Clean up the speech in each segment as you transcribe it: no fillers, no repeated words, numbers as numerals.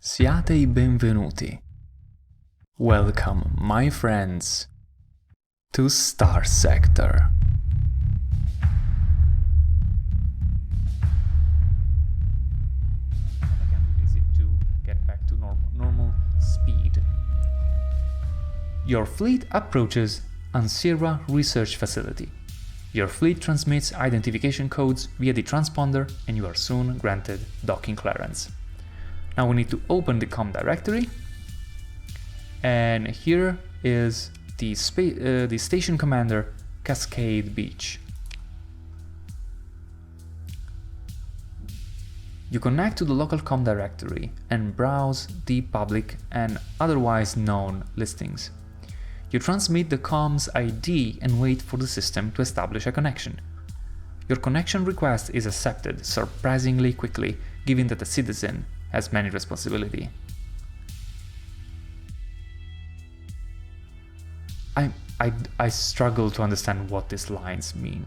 Siate i benvenuti. Welcome, my friends, to Starsector. I can visit to get back to normal speed. Your fleet approaches Ansira Research Facility. Your fleet transmits identification codes via the transponder and you are soon granted docking clearance. Now we need to open the COM directory, and here is the station commander, Cascade Beach. You connect to the local COM directory and browse the public and otherwise known listings. You transmit the COM's ID and wait for the system to establish a connection. Your connection request is accepted surprisingly quickly, given that the citizen has many responsibilities. I struggle to understand what these lines mean.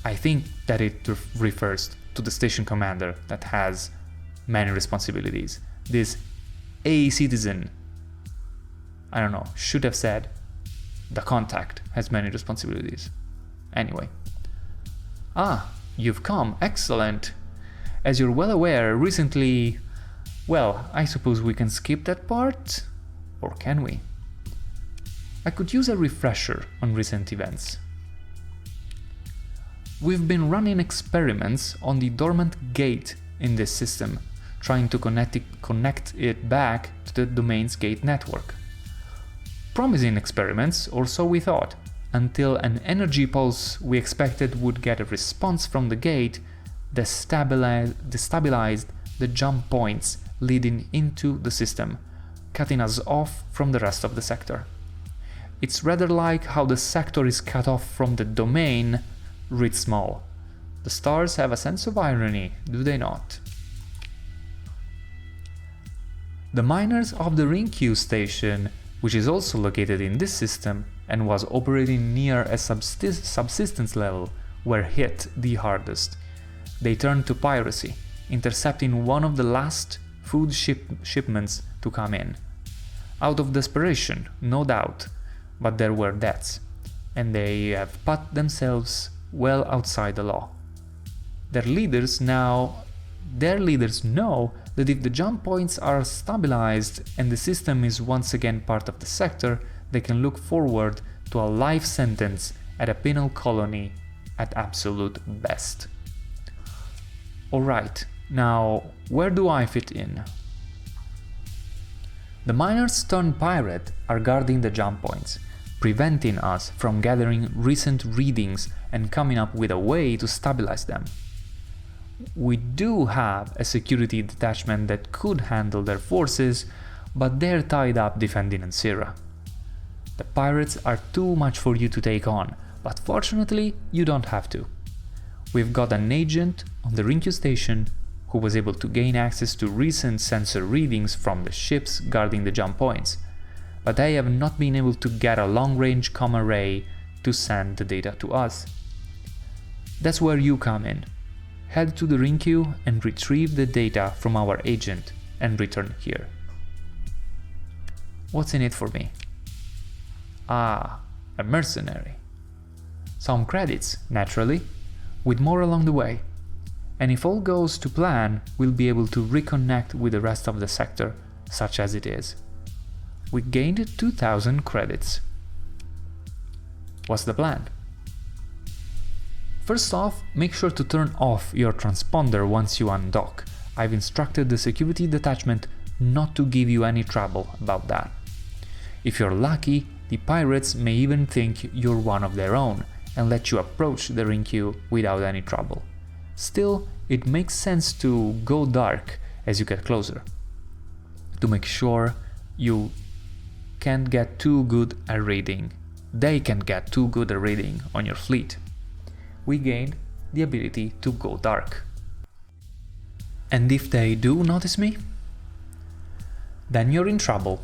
I think that it refers to the station commander that has many responsibilities. This A citizen, I don't know, should have said the contact has many responsibilities. Anyway. Ah, you've come, excellent. As you're well aware, recently... Well, I suppose we can skip that part? Or can we? I could use a refresher on recent events. We've been running experiments on the dormant gate in this system, trying to connect it back to the domain's gate network. Promising experiments, or so we thought, until an energy pulse we expected would get a response from the gate destabilized the jump points leading into the system, cutting us off from the rest of the sector. It's rather like how the sector is cut off from the domain, writ small. The stars have a sense of irony, do they not? The miners of the Rinkyu station, which is also located in this system and was operating near a subsistence level, were hit the hardest. They turned to piracy, intercepting one of the last food shipments to come in. Out of desperation, no doubt, but there were deaths, and they have put themselves well outside the law. Their leaders know that if the jump points are stabilized and the system is once again part of the sector, they can look forward to a life sentence at a penal colony at absolute best. Alright, now where do I fit in? The miners turned pirate are guarding the jump points, preventing us from gathering recent readings and coming up with a way to stabilize them. We do have a security detachment that could handle their forces, but they're tied up defending Ansira. The pirates are too much for you to take on, but fortunately you don't have to. We've got an agent on the Rinkyu station who was able to gain access to recent sensor readings from the ships guarding the jump points, but they have not been able to get a long-range comm array to send the data to us. That's where you come in. Head to the Rinkyu and retrieve the data from our agent and return here. What's in it for me? Ah, a mercenary. Some credits, naturally, with more along the way. And if all goes to plan, we'll be able to reconnect with the rest of the sector, such as it is. We gained 2000 credits. What's the plan? First off, make sure to turn off your transponder once you undock. I've instructed the security detachment not to give you any trouble about that. If you're lucky, the pirates may even think you're one of their own and let you approach the Rinkyu without any trouble. Still, it makes sense to go dark as you get closer, to make sure you can't get too good a reading. They can get too good a reading on your fleet. We gained the ability to go dark. And if they do notice me, then you're in trouble.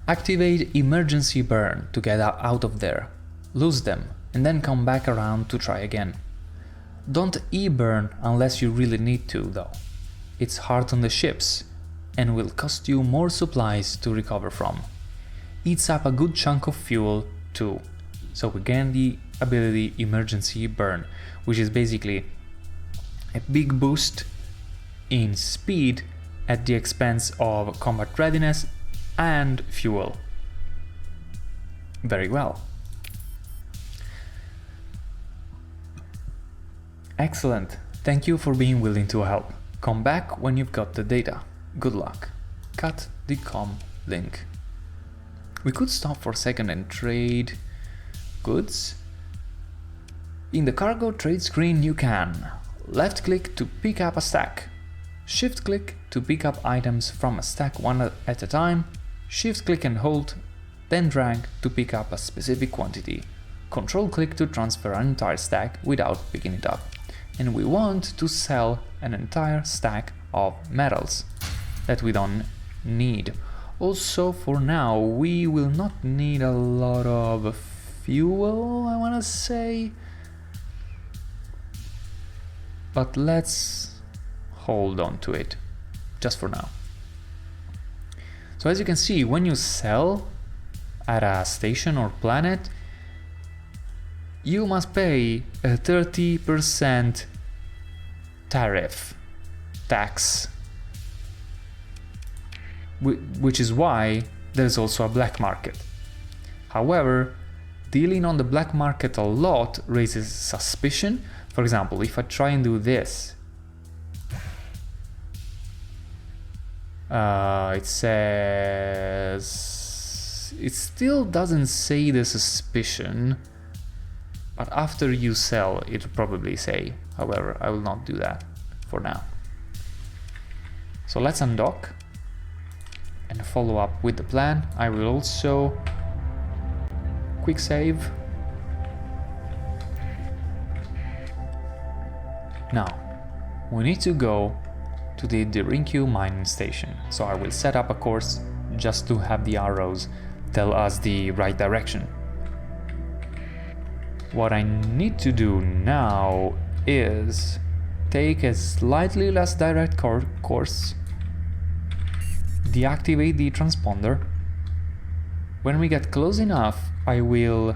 Activate emergency burn to get out of there, lose them, and then come back around to try again. Don't e-burn unless you really need to, though. It's hard on the ships, and will cost you more supplies to recover from. Eats up a good chunk of fuel too, so we gain the ability Emergency Burn, which is basically a big boost in speed at the expense of combat readiness and fuel. Very well. Excellent. Thank you for being willing to help. Come back when you've got the data. Good luck. Cut the com link. We could stop for a second and trade goods. In the cargo trade screen you can left click to pick up a stack, shift click to pick up items from a stack one at a time, shift click and hold, then drag to pick up a specific quantity, control click to transfer an entire stack without picking it up. And we want to sell an entire stack of metals that we don't need. Also, for now, we will not need a lot of fuel, I wanna say. But let's hold on to it, just for now. So as you can see, when you sell at a station or planet, you must pay a 30% tax, which is why there's also a black market. However, dealing on the black market a lot raises suspicion. For example, if I try and do this, it says it still doesn't say the suspicion, but after you sell it'll probably say. However, I will not do that for now. So let's undock and follow up with the plan. I will also quick save. Now, we need to go to the Dirinkyu mining station, so I will set up a course just to have the arrows tell us the right direction. What I need to do now is take a slightly less direct course, deactivate the transponder. When we get close enough, I will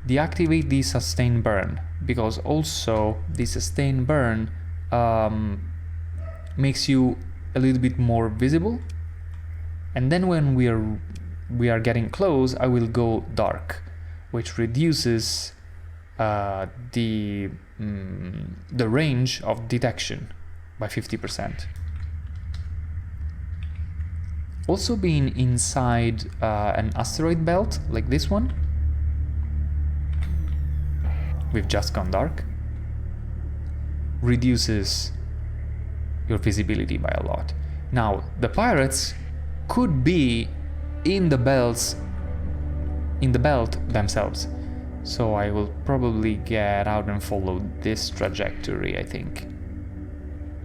deactivate the sustain burn, because also the sustain burn makes you a little bit more visible. And then when we are getting close, I will go dark, which reduces the range of detection by 50%. Also, being inside an asteroid belt like this one, we've just gone dark, reduces your visibility by a lot. Now, the pirates could be in the belt themselves, so I will probably get out and follow this trajectory, I think,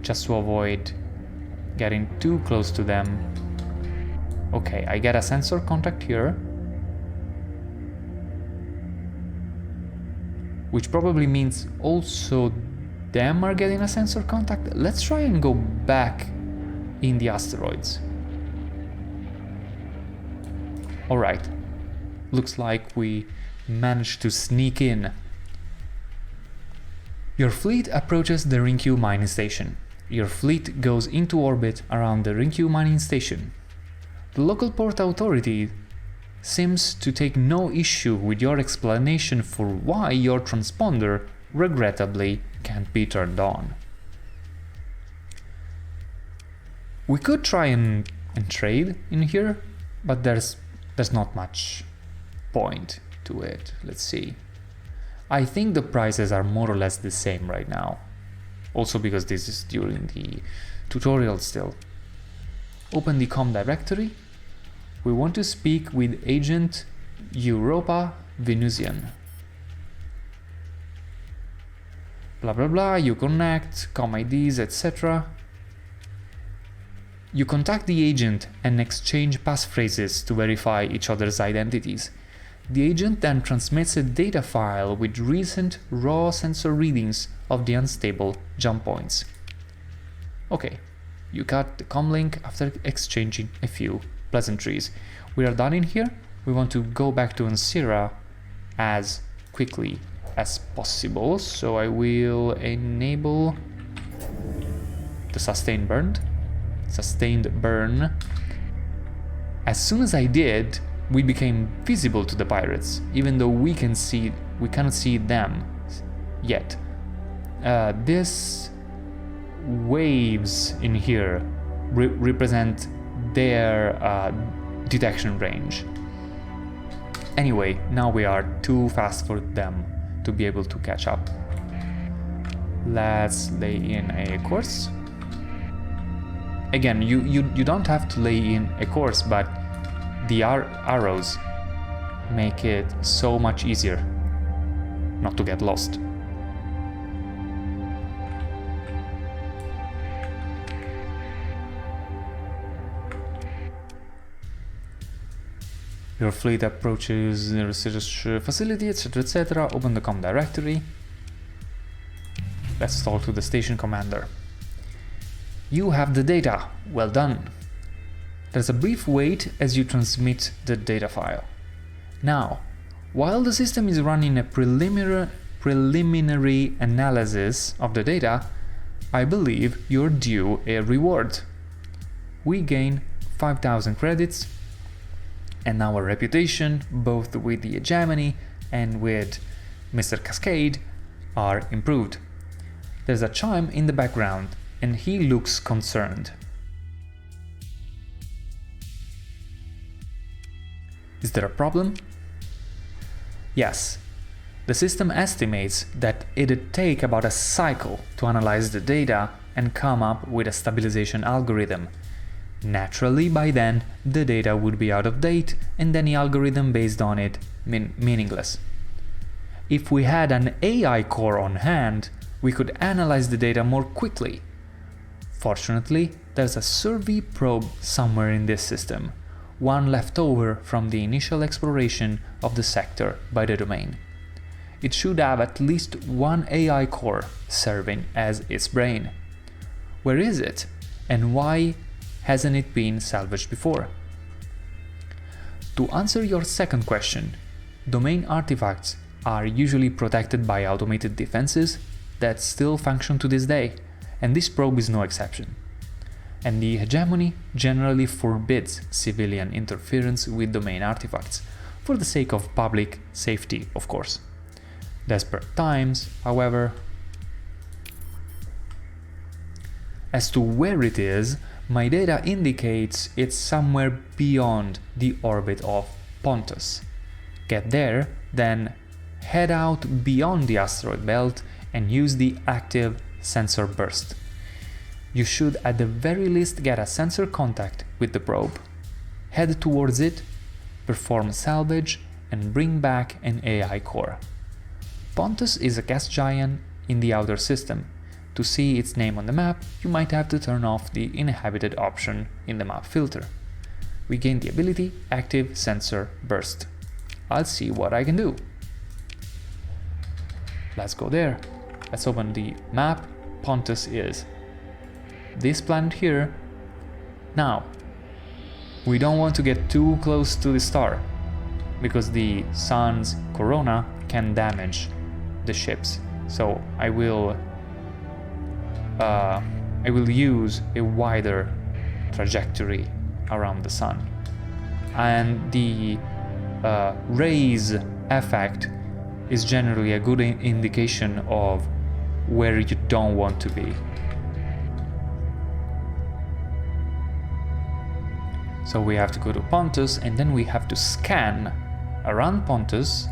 just to avoid getting too close to them. Okay, I get a sensor contact here, which probably means also them are getting a sensor contact. Let's try and go back in the asteroids. Alright, looks like we managed to sneak in. Your fleet approaches the Dirinkyu mining station. Your fleet goes into orbit around the Dirinkyu mining station. The local port authority seems to take no issue with your explanation for why your transponder regrettably can't be turned on. We could try and trade in here, but there's not much point to it. Let's see. I think the prices are more or less the same right now. Also because this is during the tutorial still. Open the COM directory. We want to speak with Agent Europa Venusian. Blah blah blah, you connect, COM IDs, etc. You contact the agent and exchange passphrases to verify each other's identities. The agent then transmits a data file with recent raw sensor readings of the unstable jump points. Okay, You cut the comlink after exchanging a few pleasantries. We are done in here. We want to go back to Ansira as quickly as possible, so I will enable the sustained burn. As soon as I did, we became visible to the pirates, even though we cannot see them yet. These waves in here represent their detection range. Anyway, now we are too fast for them to be able to catch up. Let's lay in a course. Again, you don't have to lay in a course, but the arrows make it so much easier not to get lost. Your fleet approaches the research facility, etc, etc. Open the com directory. Let's talk to the station commander. You have the data. Well done. There's a brief wait as you transmit the data file. Now, while the system is running a preliminary analysis of the data, I believe you're due a reward. We gain 5,000 credits, and our reputation, both with the Hegemony and with Mr. Cascade, are improved. There's a chime in the background, and he looks concerned. Is there a problem? Yes. The system estimates that it'd take about a cycle to analyze the data and come up with a stabilization algorithm. Naturally, by then, the data would be out of date and any algorithm based on it meaningless. If we had an AI core on hand, we could analyze the data more quickly. Fortunately, there's a survey probe somewhere in this system, one left over from the initial exploration of the sector by the domain. It should have at least one AI core serving as its brain. Where is it, and why hasn't it been salvaged before? To answer your second question, domain artifacts are usually protected by automated defenses that still function to this day, and this probe is no exception. And the Hegemony generally forbids civilian interference with domain artifacts, for the sake of public safety, of course. Desperate times, however. As to where it is, my data indicates it's somewhere beyond the orbit of Pontus. Get there, then head out beyond the asteroid belt and use the active sensor burst. You should at the very least get a sensor contact with the probe. Head towards it, perform salvage, and bring back an AI core. Pontus is a gas giant in the outer system. To see its name on the map, you might have to turn off the inhabited option in the map filter. We gain the ability Active Sensor Burst. I'll see what I can do. Let's go there. Let's open the map. Pontus is this planet here. Now, we don't want to get too close to the star, because the sun's corona can damage the ships. So I will use a wider trajectory around the sun, and the rays effect is generally a good indication of where you don't want to be. So we have to go to Pontus, and then we have to scan around Pontus,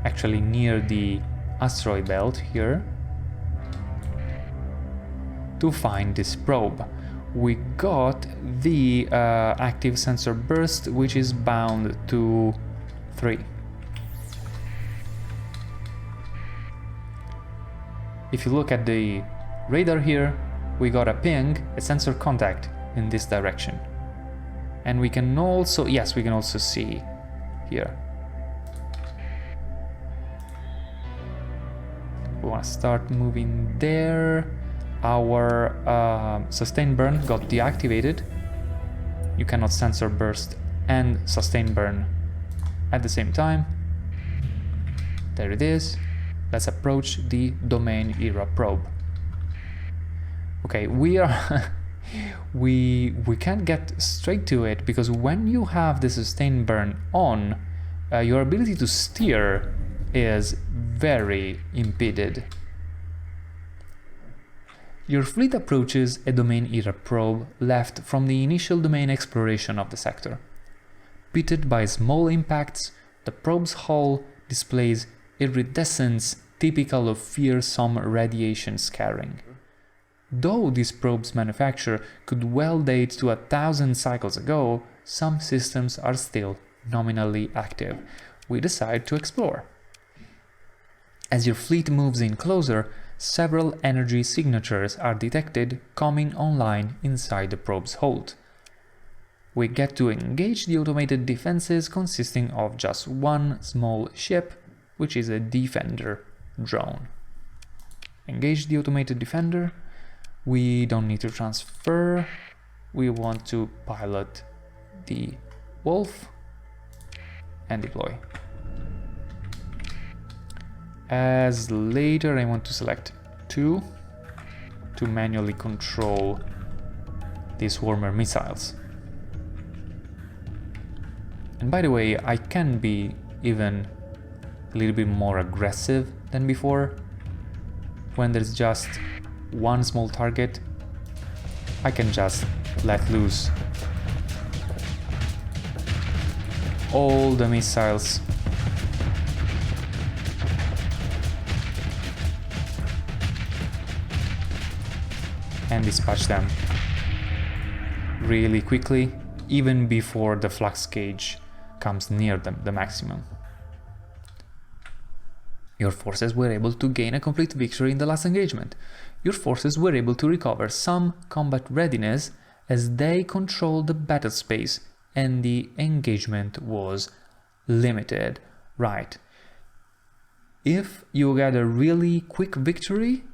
actually near the asteroid belt here, to find this probe. We got the active sensor burst, which is bound to 3. If you look at the radar here, we got a ping, a sensor contact in this direction. And we can also, yes, we can also see here. We want to start moving there. our sustain burn got deactivated. You cannot sensor burst and sustain burn at the same time. There it is. Let's approach the domain era probe. Okay, we are we can't get straight to it because when you have the sustain burn on, your ability to steer is very impeded. Your fleet approaches a domain era probe left from the initial domain exploration of the sector. Pitted by small impacts, the probe's hull displays iridescence typical of fearsome radiation scarring. Though this probe's manufacture could well date to 1,000 cycles ago, some systems are still nominally active. We decide to explore. As your fleet moves in closer, several energy signatures are detected coming online inside the probe's hold. We get to engage the automated defenses consisting of just one small ship, which is a defender drone. Engage the automated defender. We don't need to transfer. We want to pilot the Wolf and deploy. As later I want to select 2 to manually control these Swarmer missiles. And by the way, I can be even a little bit more aggressive than before. When there's just one small target, I can just let loose all the missiles and dispatch them really quickly, even before the flux gauge comes near the maximum. Your forces were able to gain a complete victory in the last engagement. Your forces were able to recover some combat readiness as they controlled the battle space and the engagement was limited. Right. If you get a really quick victory,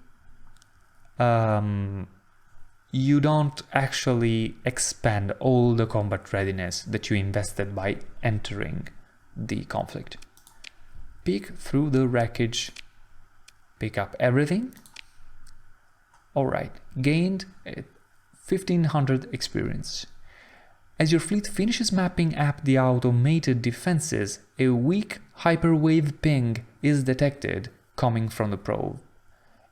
you don't actually expend all the combat readiness that you invested by entering the conflict. Peek through the wreckage, pick up everything. Alright, gained 1500 experience. As your fleet finishes mapping up the automated defenses, a weak hyperwave ping is detected coming from the probe.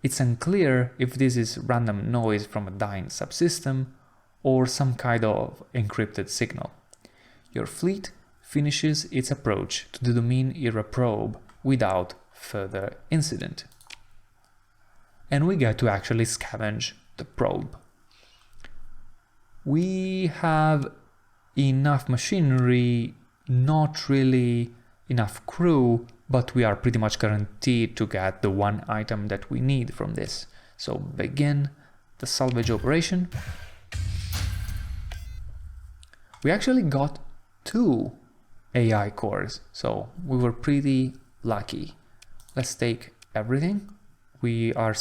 It's unclear if this is random noise from a dying subsystem or some kind of encrypted signal. Your fleet finishes its approach to the domain era probe without further incident. And we get to actually scavenge the probe. We have enough machinery, not really enough crew, but we are pretty much guaranteed to get the one item that we need from this. So begin the salvage operation. We actually got 2 AI cores, so we were pretty lucky. Let's take everything. We are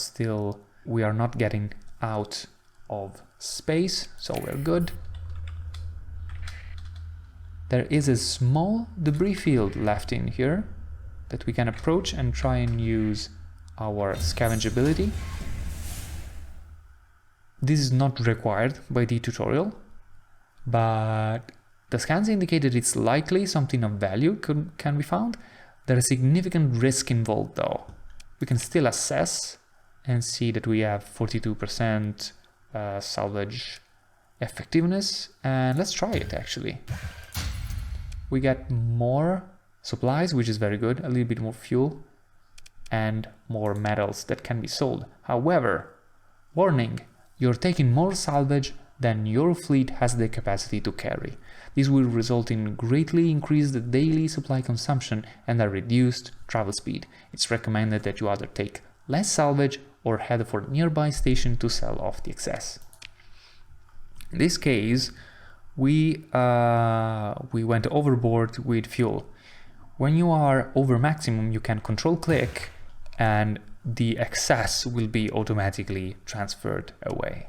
not getting out of space, so we're good. There is a small debris field left in here that we can approach and try and use our scavenge ability. This is not required by the tutorial, but the scans indicated it's likely something of value can be found. There is significant risk involved though. We can still assess and see that we have 42% salvage effectiveness, and let's try it actually. We get more supplies, which is very good, a little bit more fuel and more metals that can be sold. However, warning, you're taking more salvage than your fleet has the capacity to carry. This will result in greatly increased daily supply consumption and a reduced travel speed. It's recommended that you either take less salvage or head for a nearby station to sell off the excess. In this case, we went overboard with fuel. When you are over maximum, you can control click and the excess will be automatically transferred away.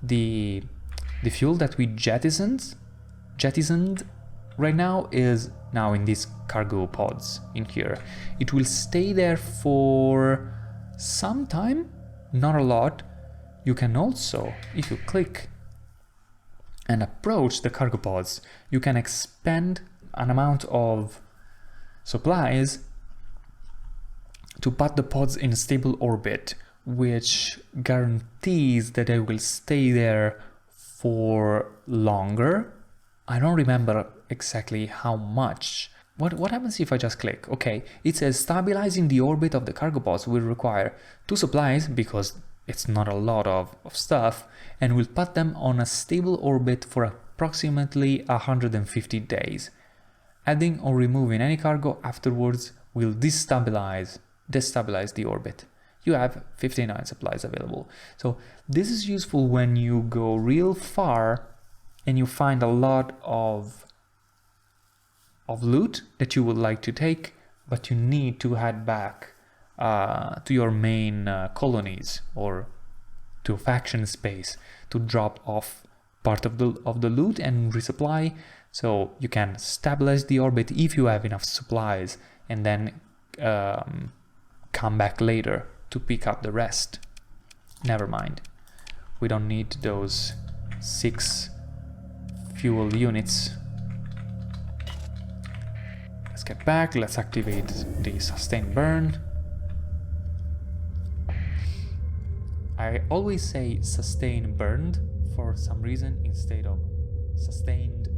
The fuel that we jettisoned right now is now in these cargo pods in here. It will stay there for some time, not a lot. You can also, if you click and approach the cargo pods, you can expend an amount of supplies to put the pods in a stable orbit, which guarantees that they will stay there for longer. I don't remember exactly how much. What happens if I just click? Okay, it says stabilizing the orbit of the cargo pods will require 2 supplies because it's not a lot of stuff, and will put them on a stable orbit for approximately 150 days. Adding or removing any cargo afterwards will destabilize the orbit. You have 59 supplies available. So this is useful when you go real far and you find a lot of loot that you would like to take, but you need to head back to your main colonies or to faction space to drop off part of the loot and resupply, so you can stabilize the orbit if you have enough supplies, and then come back later to pick up the rest. Never mind, we don't need those 6 fuel units. Let's get back, let's activate the sustain burn. I always say sustain burned for some reason instead of sustained